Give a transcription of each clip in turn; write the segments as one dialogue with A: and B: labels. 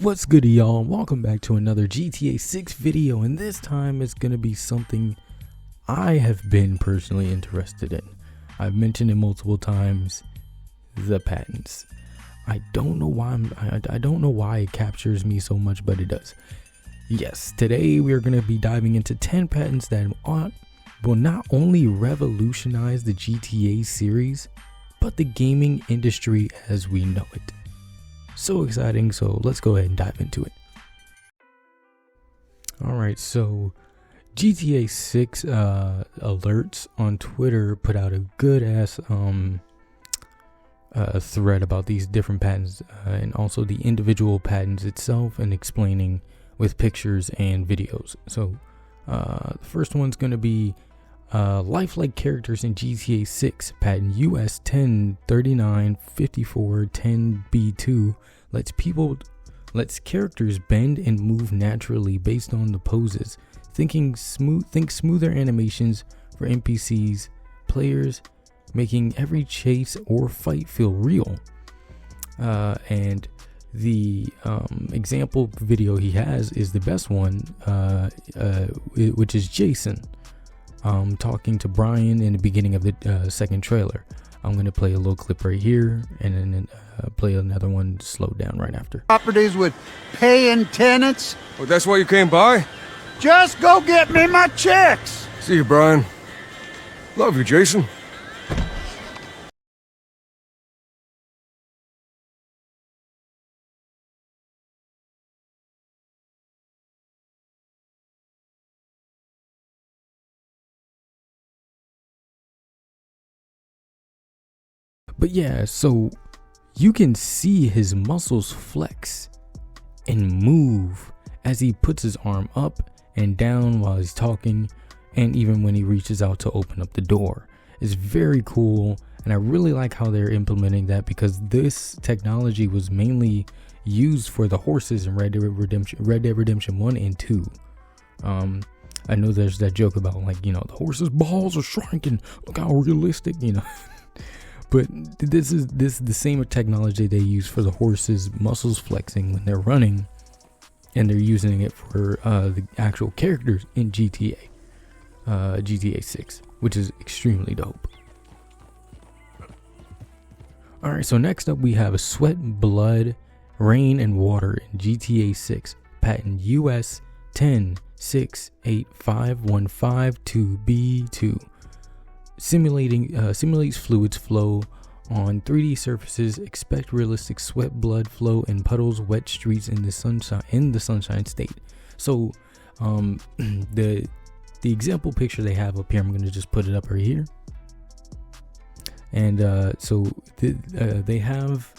A: What's good, y'all? Welcome back to another GTA 6 video, and this time it's going to be something I have been personally interested in. I've mentioned it multiple times, the patents. I don't know why I don't know why it captures me so much, but it does. Yes, today we are going to be diving into 10 patents that will not only revolutionize the GTA series, but the gaming industry as we know it. So exciting, so let's go ahead and dive into it. Alright, so GTA 6 alerts on Twitter put out a good ass thread about these different patents and also the individual patents itself, and explaining with pictures and videos. So the first one's going to be lifelike characters in GTA 6 patent US 10395410B2 lets characters bend and move naturally based on the poses, think smoother animations for NPCs players, making every chase or fight feel real. And the example video he has is the best one, which is Jason talking to Brian in the beginning of the second trailer. I'm going to play a little clip right here and then play another one slowed down right after.
B: Properties with paying tenants.
C: Oh, that's why you came by?
B: Just go get me my checks.
C: See you, Brian. Love you, Jason.
A: But yeah, so you can see his muscles flex and move as he puts his arm up and down while he's talking, and even when he reaches out to open up the door. It's very cool, and I really like how they're implementing that, because this technology was mainly used for the horses in Red Dead Redemption 1 and 2. I know there's that joke about, like, you know, the horse's balls are shrinking, look how realistic, you know. But this is the same technology they use for the horses' muscles flexing when they're running, and they're using it for the actual characters in GTA 6, which is extremely dope. Alright, so next up we have a sweat, blood, rain, and water in GTA 6, patent US 1068515-2B2. Simulates fluids flow on 3D surfaces. Expect realistic sweat, blood flow, and puddles, wet streets in the sunshine state. So the example picture they have up here, I'm going to just put it up right here. And so they have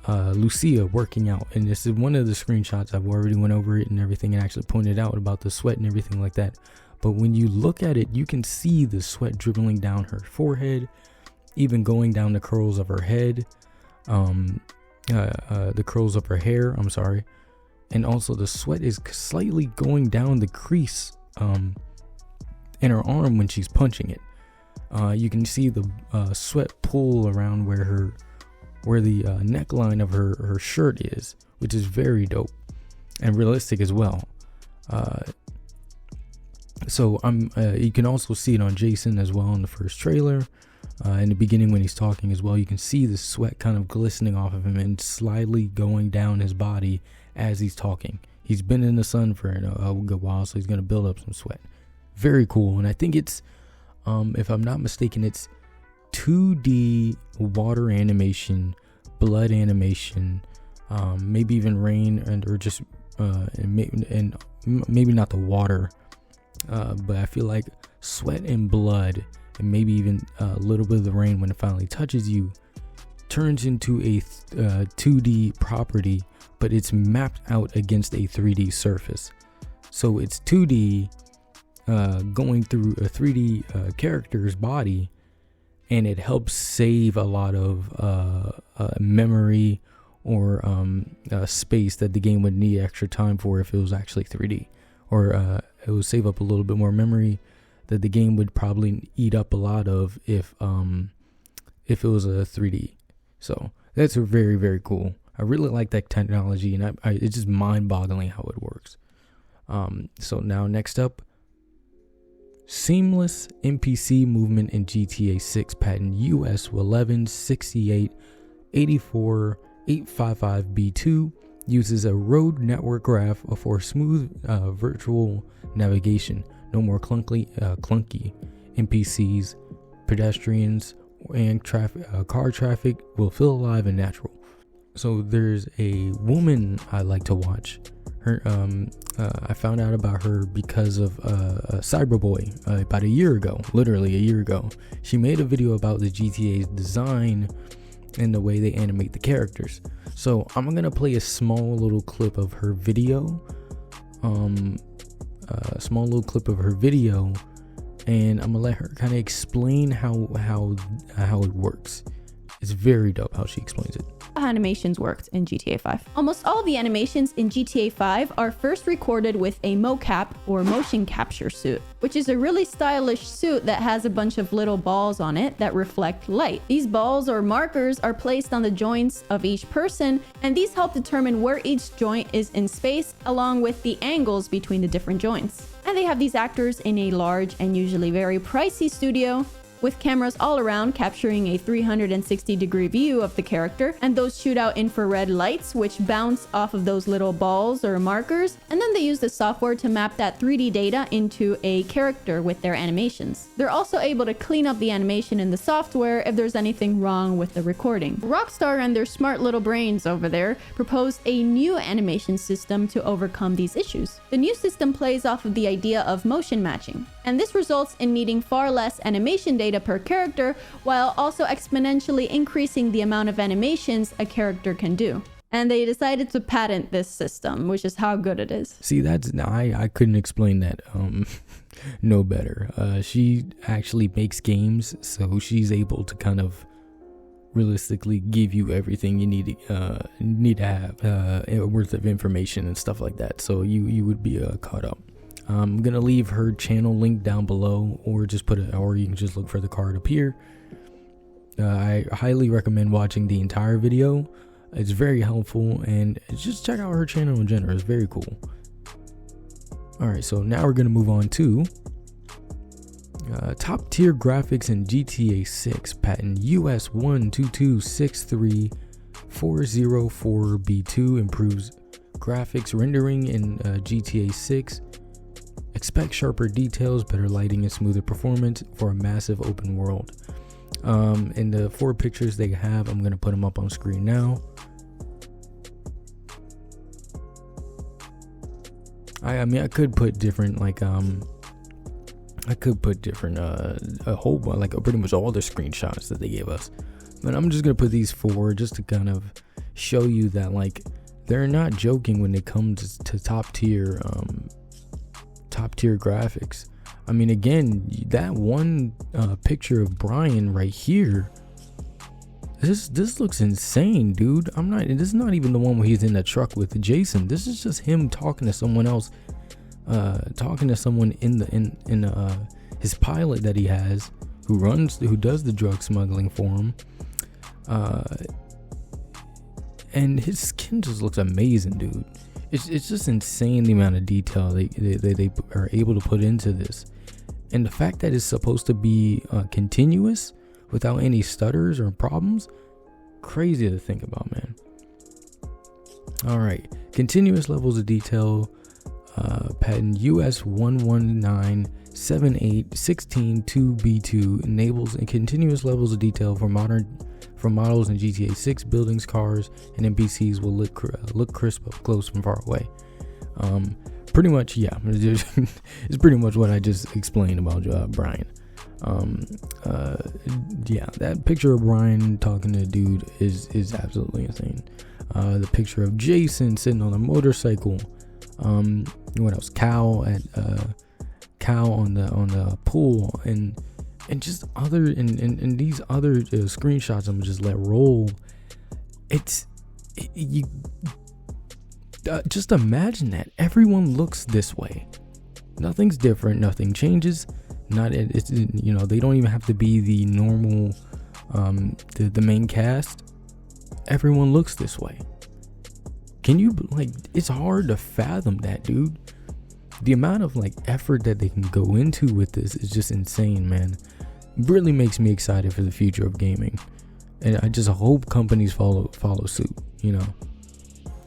A: Lucia working out, and this is one of the screenshots. I've already went over it and everything, and actually pointed out about the sweat and everything like that. But when you look at it, you can see the sweat dribbling down her forehead, even going down the curls of her head, the curls of her hair, I'm sorry. And also the sweat is slightly going down the crease in her arm when she's punching it. You can see the sweat pull around where the neckline of her shirt is, which is very dope and realistic as well. So you can also see it on Jason as well in the first trailer. In the beginning when he's talking as well, you can see the sweat kind of glistening off of him and slightly going down his body as he's talking. He's been in the sun for a good while, so he's going to build up some sweat. Very cool. And I think it's, if I'm not mistaken, it's 2D water animation, blood animation, maybe even rain, or just and maybe not the water. But I feel like sweat and blood, and maybe even a little bit of the rain when it finally touches you, turns into a 2D property, but it's mapped out against a 3D surface. So it's 2D going through a 3D character's body, and it helps save a lot of memory or space that the game would need extra time for if it was actually 3D. Or it would save up a little bit more memory that the game would probably eat up a lot of if it was a 3D. So that's very, very cool. I really like that technology, and it's just mind-boggling how it works. So now next up, seamless NPC movement in GTA 6 patent US 116884855B2 uses a road network graph for smooth virtual navigation. No more clunky NPCs, pedestrians, and car traffic will feel alive and natural. So there's a woman I like to watch. Her, I found out about her because of Cyberboy about literally a year ago. She made a video about the GTA's design and the way they animate the characters. So I'm gonna play a small little clip of her video, and I'm gonna let her kind of explain how it works. It's very dope how she explains it.
D: Animations worked in GTA 5. Almost all the animations in GTA 5 are first recorded with a mocap or motion capture suit, which is a really stylish suit that has a bunch of little balls on it that reflect light. These balls or markers are placed on the joints of each person, and these help determine where each joint is in space, along with the angles between the different joints. And they have these actors in a large and usually very pricey studio, with cameras all around capturing a 360-degree view of the character, and those shoot out infrared lights which bounce off of those little balls or markers, and then they use the software to map that 3D data into a character with their animations. They're also able to clean up the animation in the software if there's anything wrong with the recording. Rockstar and their smart little brains over there proposed a new animation system to overcome these issues. The new system plays off of the idea of motion matching, and this results in needing far less animation data per character, while also exponentially increasing the amount of animations a character can do. And they decided to patent this system, which is how good it is.
A: See, I couldn't explain that no better. She actually makes games, so she's able to kind of realistically give you everything you need to have worth of information and stuff like that, so you would be caught up. I'm gonna leave her channel link down below, or you can just look for the card up here. I highly recommend watching the entire video. It's very helpful, and just check out her channel in general. It's very cool. Alright, so now we're gonna move on to top tier graphics in GTA 6 patent US 1226344B2 improves graphics rendering in GTA 6. Expect sharper details, better lighting, and smoother performance for a massive open world. And the 4 pictures they have, I'm gonna put them up on screen now. I mean, I could put different a whole pretty much all the screenshots that they gave us, but I'm just gonna put these 4 just to kind of show you that they're not joking when it comes to top tier graphics. I mean, again, that one picture of Brian right here, this looks insane, dude. This is not even the one where he's in the truck with Jason. This is just him talking to someone else, in his pilot that he has, who does the drug smuggling for him. And his skin just looks amazing, dude. It's just insane the amount of detail they are able to put into this, and the fact that it's supposed to be continuous without any stutters or problems, crazy to think about, man. All right, continuous levels of detail, patent US 11978162B2 enables continuous levels of detail for models in GTA 6. Buildings, cars, and NPCs will look crisp up close from far away. Pretty much, yeah. It's pretty much what I just explained about Brian. Yeah, that picture of Brian talking to a dude is absolutely insane. The picture of Jason sitting on a motorcycle. What else? Cal on the pool, and just other and these other screenshots I'm just let roll. Just imagine that everyone looks this way. Nothing's different. Nothing changes. They don't even have to be the normal the main cast. Everyone looks this way. Can you, like, it's hard to fathom that, dude. The amount of like effort that they can go into with this is just insane, man. Really makes me excited for the future of gaming, and I just hope companies follow suit, you know.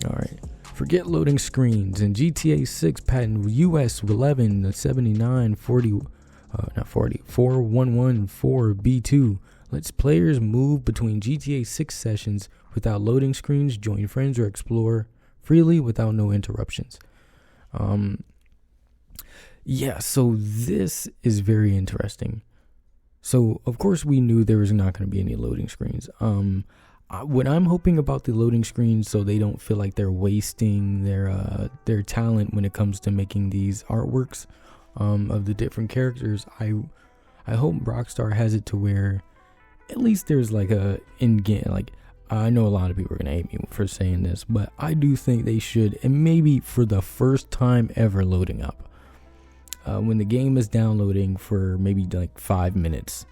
A: All right, forget loading screens. In GTA 6 patent US 11 79 40 4114B2 lets players move between GTA 6 sessions without loading screens, join friends, or explore freely without no interruptions. Yeah, so this is very interesting. So, of course, we knew there was not going to be any loading screens. What I'm hoping about the loading screens, so they don't feel like they're wasting their talent when it comes to making these artworks of the different characters. I hope Rockstar has it to where at least there's like a in-game, like, I know a lot of people are going to hate me for saying this, but I do think they should, and maybe for the first time ever loading up, when the game is downloading for maybe like 5 minutes,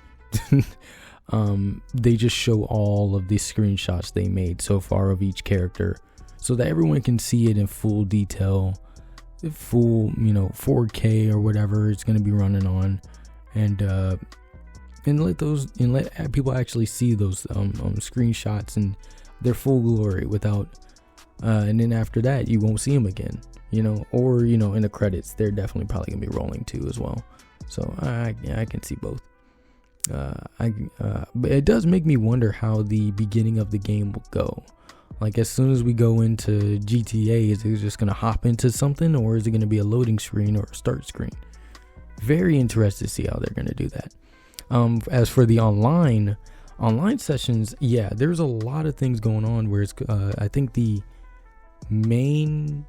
A: they just show all of the screenshots they made so far of each character, so that everyone can see it in full detail, full, 4K or whatever it's going to be running on, and let people actually see those screenshots in their full glory without, and then after that you won't see them again. Or in the credits, they're definitely probably gonna be rolling too as well. So I can see both. But it does make me wonder how the beginning of the game will go. Like, as soon as we go into GTA, is it just gonna hop into something, or is it gonna be a loading screen or a start screen? Very interested to see how they're gonna do that. As for the online sessions, yeah, there's a lot of things going on where it's I think the main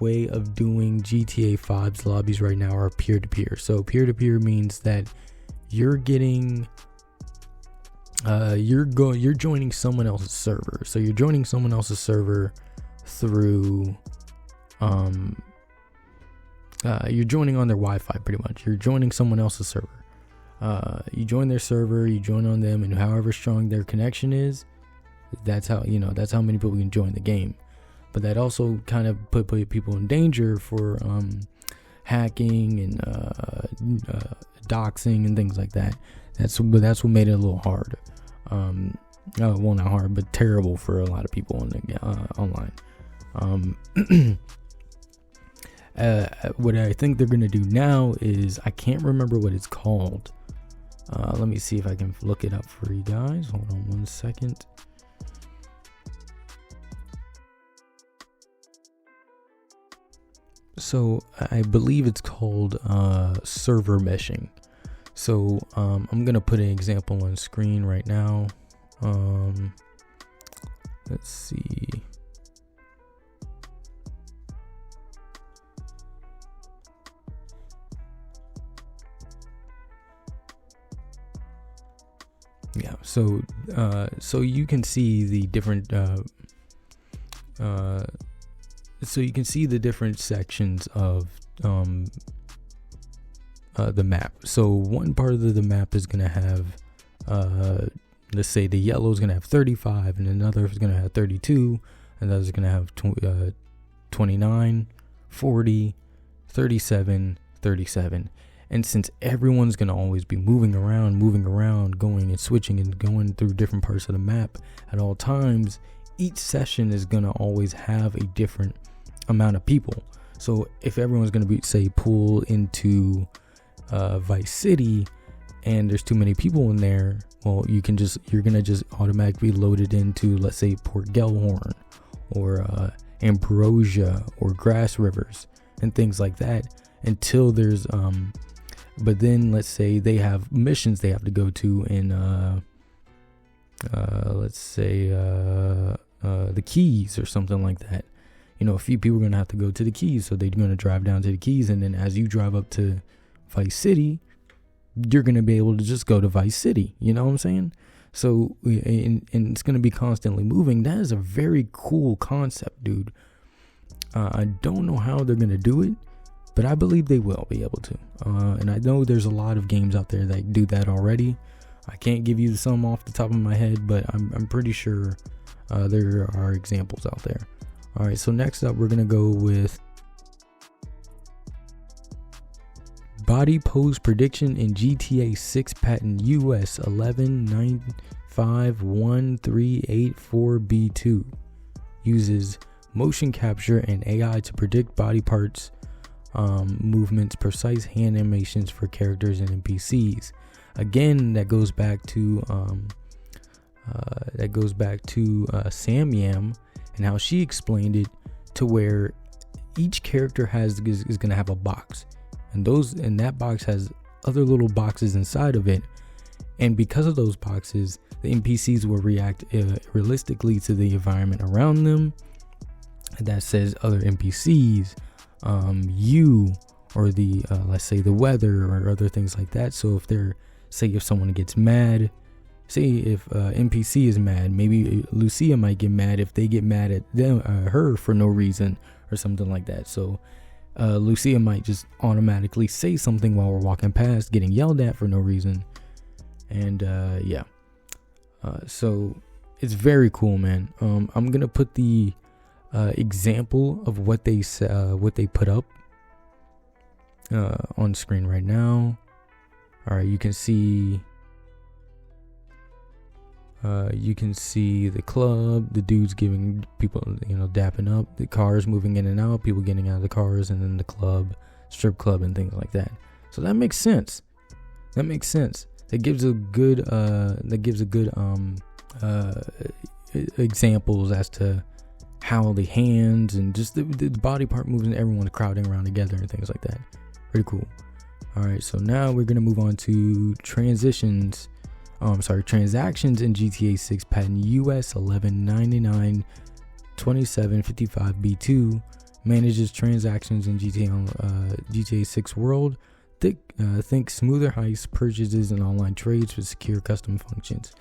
A: way of doing GTA 5's lobbies right now are peer-to-peer. So peer-to-peer means that you're getting you're joining someone else's server. So you're joining someone else's server through you're joining on their Wi-Fi, pretty much. You're joining someone else's server. You join their server, you join on them, and however strong their connection is, that's how many people can join the game. But that also kind of put people in danger for hacking and doxing and things like that. That's what made it a little hard. Well, not hard, but terrible for a lot of people online. What I think they're gonna do now is, I can't remember what it's called. Let me see if I can look it up for you guys. Hold on one second. So I believe it's called server meshing. So I'm gonna put an example on screen right now. Let's see. Yeah, so you can see the different sections of the map. So one part of the map is gonna have let's say the yellow is gonna have 35, and another is gonna have 32, and another is gonna have 29, 40, 37, 37. And since everyone's going to always be moving around, going and switching and going through different parts of the map at all times, each session is going to always have a different amount of people. So if everyone's going to be, say, pull into Vice City and there's too many people in there, well, you're going to just automatically load it into, let's say, Port Gellhorn or Ambrosia or Grass Rivers and things like that, until there's but then let's say they have missions they have to go to in let's say the Keys or something like that. A few people are going to have to go to the Keys, so they're going to drive down to the Keys, and then as you drive up to Vice City, you're going to be able to just go to Vice City. You know what I'm saying? So and it's going to be constantly moving. That is a very cool concept, dude. I don't know how they're going to do it, but I believe they will be able to. And I know there's a lot of games out there that do that already. I can't give you some off the top of my head, but I'm pretty sure there are examples out there. All right, so next up we're gonna go with body pose prediction in GTA 6 patent US 11951384B2. Uses motion capture and AI to predict body parts, movements, precise hand animations for characters and NPCs. Again, that goes back to SamYam and how she explained it, to where each character is going to have a box, and that box has other little boxes inside of it, and because of those boxes, the NPCs will react realistically to the environment around them. That says other NPCs, you, or the let's say the weather or other things like that. So if someone gets mad, say if NPC is mad, maybe Lucia might get mad if they get mad at her for no reason or something like that. So Lucia might just automatically say something while we're walking past, getting yelled at for no reason. And so it's very cool, man. I'm gonna put the example of what they put up on screen right now. All right, you can see the club, the dudes giving people, dapping up, the cars moving in and out, people getting out of the cars, and then the club, strip club, and things like that. So that makes sense. That gives a good examples as to how the hands and just the body part moves and everyone crowding around together and things like that. Pretty cool. All right, so now we're gonna move on to transactions in GTA 6 patent US 11992755B2. Manages transactions in GTA 6 world. Think smoother heists, purchases, and online trades with secure custom functions.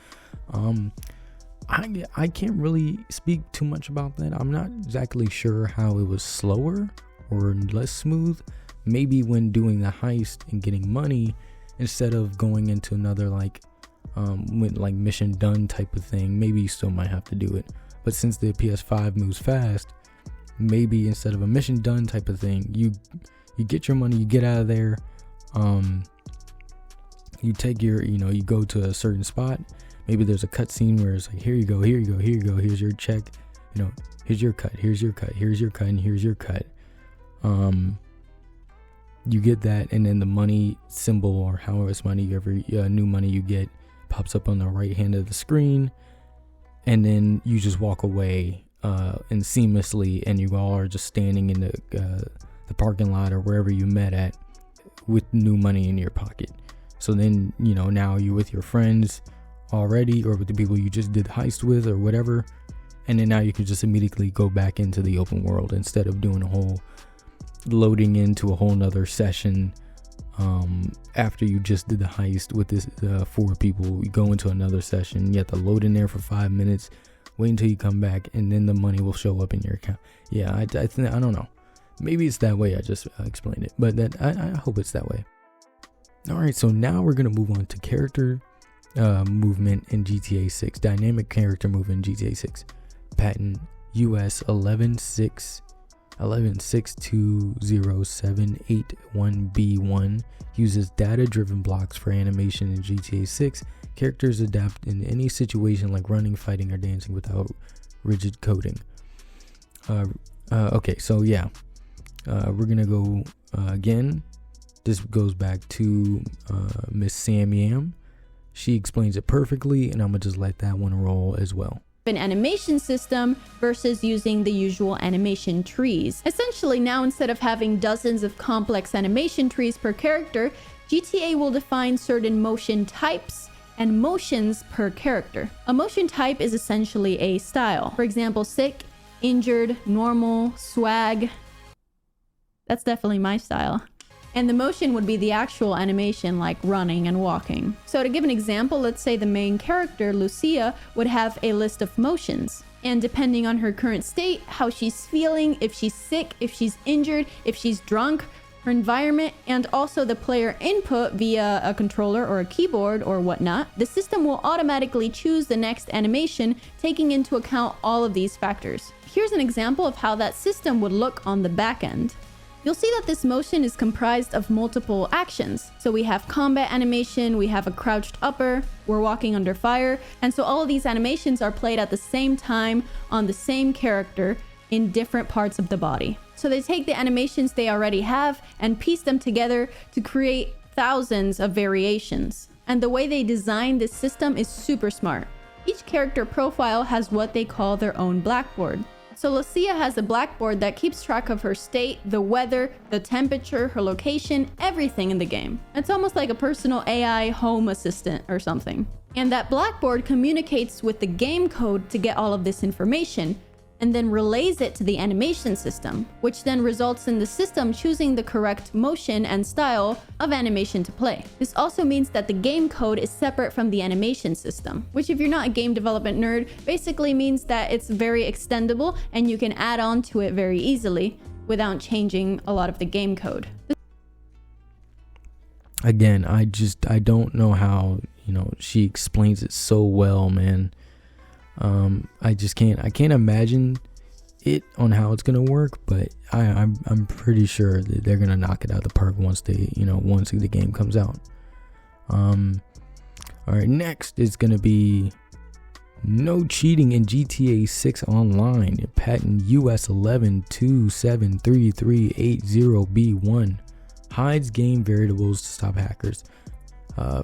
A: I can't really speak too much about that. I'm not exactly sure how it was slower or less smooth. Maybe when doing the heist and getting money, instead of going into another mission done type of thing, maybe you still might have to do it. But since the PS5 moves fast, maybe instead of a mission done type of thing, you get your money, you get out of there, you take your, you go to a certain spot. Maybe there's a cutscene where it's like, here you go, here's your check, here's your cut, here's your cut, here's your cut, and here's your cut. You get that, and then the money symbol, or however much money new money you get, pops up on the right hand of the screen, and then you just walk away and seamlessly, and you all are just standing in the parking lot or wherever you met at with new money in your pocket. So then now you're with your friends already, or with the people you just did the heist with or whatever, and then now you can just immediately go back into the open world instead of doing a whole loading into a whole nother session. After you just did the heist with this 4 people, you go into another session, you have to load in there for 5 minutes, wait until you come back, and then the money will show up in your account. I don't know, maybe it's that way. I just explained it, but I hope it's that way. All right, so now we're gonna move on to character movement in GTA 6, dynamic character movement in GTA 6, patent US 11620781B1. Uses data-driven blocks for animation in GTA 6. Characters adapt in any situation like running, fighting, or dancing without rigid coding. Okay, so yeah, we're gonna go again. This goes back to Miss SamYam. She explains it perfectly, and I'm gonna just let that one roll as well.
D: An animation system versus using the usual animation trees. Essentially, now instead of having dozens of complex animation trees per character, GTA will define certain motion types and motions per character. A motion type is essentially a style. For example, sick, injured, normal, swag. That's definitely my style. And the motion would be the actual animation, like running and walking. So to give an example, let's say the main character, Lucia, would have a list of motions. And depending on her current state, how she's feeling, if she's sick, if she's injured, if she's drunk, her environment, and also the player input via a controller or a keyboard or whatnot, the system will automatically choose the next animation, taking into account all of these factors. here's an example of how that system would look on the back end. You'll see that this motion is comprised of multiple actions. So we have combat animation, we have a crouched upper, we're walking under fire, and so all of these animations are played at the same time on the same character in different parts of the body. So they take the animations they already have and piece them together to create thousands of variations. And the way they design this system is super smart. Each character profile has what they call their own blackboard. So Lucia has a blackboard that keeps track of her state, the weather, the temperature, her location, everything in the game. It's almost like a personal AI home assistant or something. And that blackboard communicates with the game code to get all of this information, and then relays it to the animation system, which then results in the system choosing the correct motion and style of animation to play. This also means that the game code is separate from the animation system, which, if you're not a game development nerd, basically means that it's very extendable and you can add on to it very easily without changing a lot of the game code.
A: Again, I don't know how, she explains it so well, man. I can't imagine it on how it's gonna work, but I'm pretty sure that they're gonna knock it out of the park once the game comes out. All right, next is gonna be no cheating in GTA 6 Online. Patent US 11273380B1 hides game variables to stop hackers.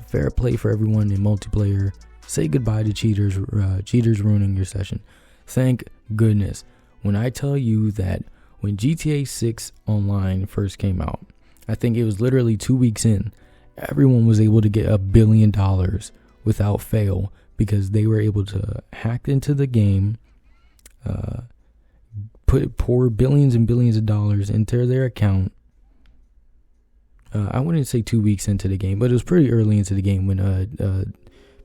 A: Fair play for everyone in multiplayer. Say goodbye to cheaters ruining your session. Thank goodness. When I tell you that when GTA 6 Online first came out, I think it was literally 2 weeks in, everyone was able to get $1 billion without fail because they were able to hack into the game, pour billions and billions of dollars into their account. I wouldn't say 2 weeks into the game, but it was pretty early into the game when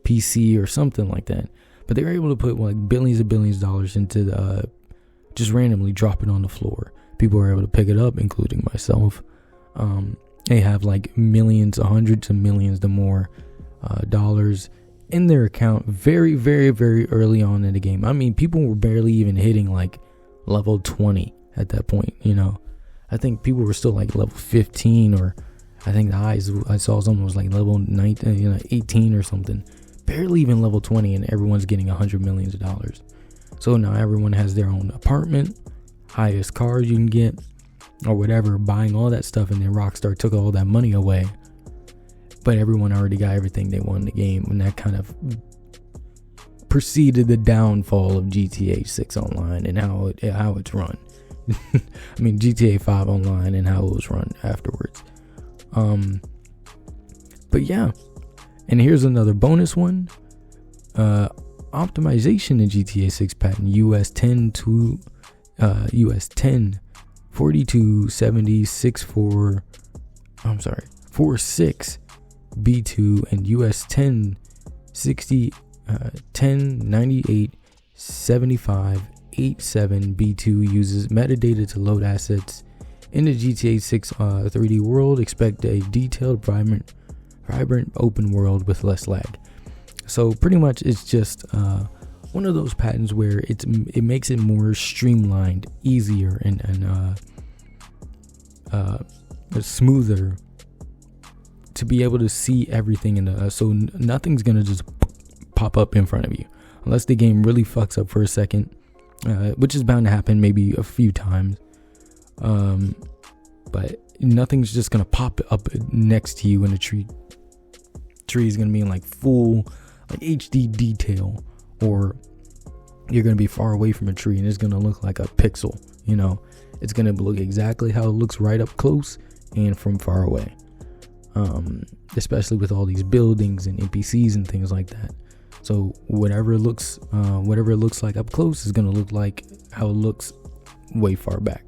A: PC or something like that, but they were able to put like billions and billions of dollars into just randomly drop it on the floor. People were able to pick it up, including myself. They have like millions, hundreds of millions, more dollars in their account very, very, very early on in the game. I mean, people were barely even hitting like level 20 at that point. I think people were still like level 15, or I think the highest I saw someone was like level 19, 18 or something. Barely even level 20, and everyone's getting $100 million. So now everyone has their own apartment, highest cars you can get, or whatever, buying all that stuff, and then Rockstar took all that money away. But everyone already got everything they want in the game, and that kind of preceded the downfall of GTA 6 Online and how it's run. I mean, GTA 5 Online and how it was run afterwards. But yeah. And here's another bonus one. Optimization in GTA 6 patent US 46 B2 and US 10987587 B2 uses metadata to load assets in the GTA 6 3D world. Expect a detailed, vibrant open world with less lag. So pretty much it's just one of those patents where it makes it more streamlined, easier, and smoother to be able to see everything in the so nothing's gonna just pop up in front of you unless the game really fucks up for a second, which is bound to happen maybe a few times. But nothing's just gonna pop up next to you in a tree. Tree is gonna be in like full like HD detail, or you're gonna be far away from a tree and it's gonna look like a pixel. It's gonna look exactly how it looks right up close and from far away. Especially with all these buildings and NPCs and things like that. So whatever it looks like up close is gonna look like how it looks way far back.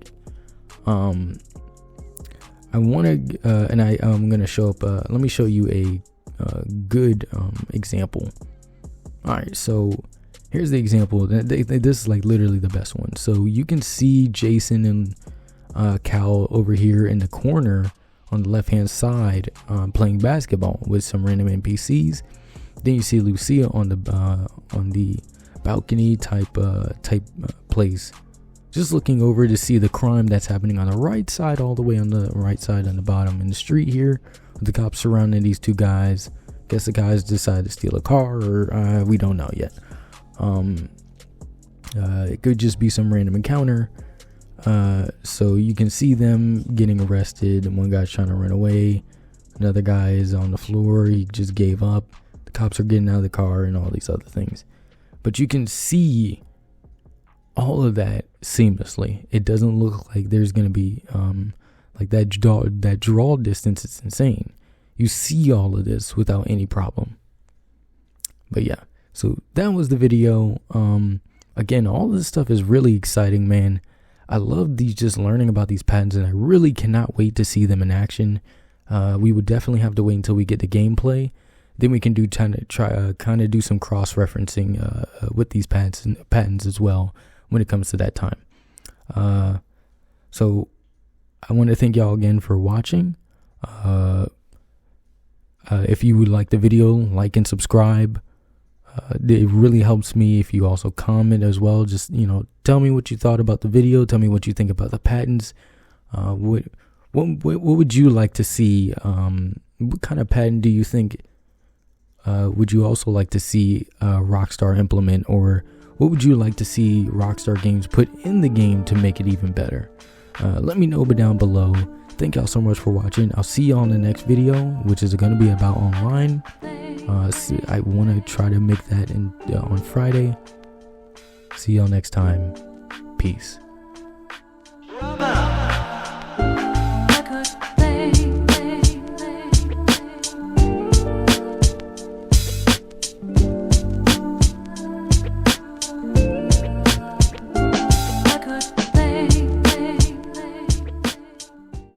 A: I'm gonna show up. Let me show you a good example. All right, so here's the example. This is like literally the best one. So you can see Jason and Cal over here in the corner on the left hand side playing basketball with some random NPCs. Then you see Lucia on the balcony type place just looking over to see the crime that's happening on the right side, all the way on the right side on the bottom in the street here. The cops surrounding these two guys. Guess the guys decided to steal a car, or we don't know yet. It could just be some random encounter. So you can see them getting arrested, and one guy's trying to run away. Another guy is on the floor. He just gave up. The cops are getting out of the car and all these other things. But you can see all of that seamlessly. It doesn't look like there's going to be like that draw distance is insane. You see all of this without any problem. But yeah, so that was the video. Again, all this stuff is really exciting, man. I love these, just learning about these patents, and I really cannot wait to see them in action. We would definitely have to wait until we get the gameplay. Then we can do kind of do some cross-referencing with these patents as well when it comes to that time. So I want to thank y'all again for watching. If you would like the video, like and subscribe. It really helps me if you also comment as well. Just, tell me what you thought about the video. Tell me what you think about the patents. What would you like to see? What kind of patent do you think would you also like to see Rockstar implement, or what would you like to see Rockstar Games put in the game to make it even better? Let me know down below. Thank y'all so much for watching. I'll see y'all in the next video, which is going to be about online. I want to try to make that on Friday. See y'all next time. Peace.